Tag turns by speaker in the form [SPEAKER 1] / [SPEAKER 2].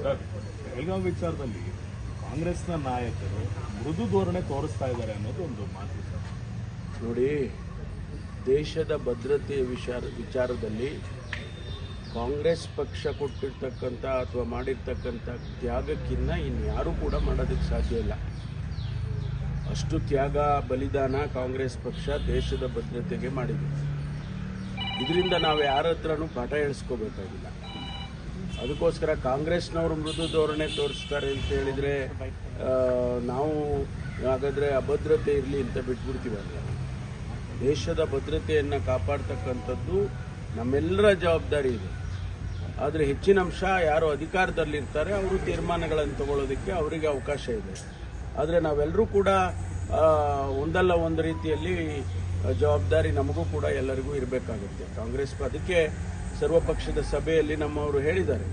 [SPEAKER 1] Sir, Belagavi ವಿಚಾರದಲ್ಲಿ ಕಾಂಗ್ರೆಸ್ನ ನಾಯಕರು ಮೃದು ಧೋರಣೆ ತೋರಿಸ್ತಾ ಇದ್ದಾರೆ ಅನ್ನೋದು ಒಂದು ಮಾತು ಸರ್.
[SPEAKER 2] ನೋಡಿ, ದೇಶದ ಭದ್ರತೆಯ ವಿಚಾರದಲ್ಲಿ ಕಾಂಗ್ರೆಸ್ ಪಕ್ಷ ಕೊಟ್ಟಿರ್ತಕ್ಕಂಥ ಅಥವಾ ಮಾಡಿರ್ತಕ್ಕಂಥ ತ್ಯಾಗಕ್ಕಿಂತ ಇನ್ಯಾರೂ ಕೂಡ ಮಾಡೋದಕ್ಕೆ ಸಾಧ್ಯ ಇಲ್ಲ. ಅಷ್ಟು ತ್ಯಾಗ ಬಲಿದಾನ ಕಾಂಗ್ರೆಸ್ ಪಕ್ಷ ದೇಶದ ಭದ್ರತೆಗೆ ಮಾಡಿದೆ. ಇದರಿಂದ ನಾವು ಯಾರ ಹತ್ರನೂ ಪಾಠ ಹೇಳಿಸ್ಕೋಬೇಕಾಗಿಲ್ಲ. ಅದಕ್ಕೋಸ್ಕರ ಕಾಂಗ್ರೆಸ್ನವರು ಮೃದು ಧೋರಣೆ ತೋರಿಸ್ತಾರೆ ಅಂತ ಹೇಳಿದರೆ ನಾವು ಹಾಗಾದರೆ ಅಭದ್ರತೆ ಇರಲಿ ಅಂತ ಬಿಟ್ಬಿಡ್ತೀವಲ್ಲ. ದೇಶದ ಭದ್ರತೆಯನ್ನು ಕಾಪಾಡ್ತಕ್ಕಂಥದ್ದು ನಮ್ಮೆಲ್ಲರ ಜವಾಬ್ದಾರಿ ಇದೆ. ಆದರೆ ಹೆಚ್ಚಿನ ಅಂಶ ಯಾರು ಅಧಿಕಾರದಲ್ಲಿರ್ತಾರೆ ಅವರು ತೀರ್ಮಾನಗಳನ್ನು ತಗೊಳ್ಳೋದಕ್ಕೆ ಅವರಿಗೆ ಅವಕಾಶ ಇದೆ. ಆದರೆ ನಾವೆಲ್ಲರೂ ಕೂಡ ಒಂದಲ್ಲ ಒಂದು ರೀತಿಯಲ್ಲಿ ಜವಾಬ್ದಾರಿ ನಮಗೂ ಕೂಡ ಎಲ್ಲರಿಗೂ ಇರಬೇಕಾಗುತ್ತೆ. ಕಾಂಗ್ರೆಸ್ ಅದಕ್ಕೆ ಸರ್ವಪಕ್ಷದ ಸಭೆಯಲ್ಲಿ ನಮ್ಮವರು ಹೇಳಿದ್ದಾರೆ,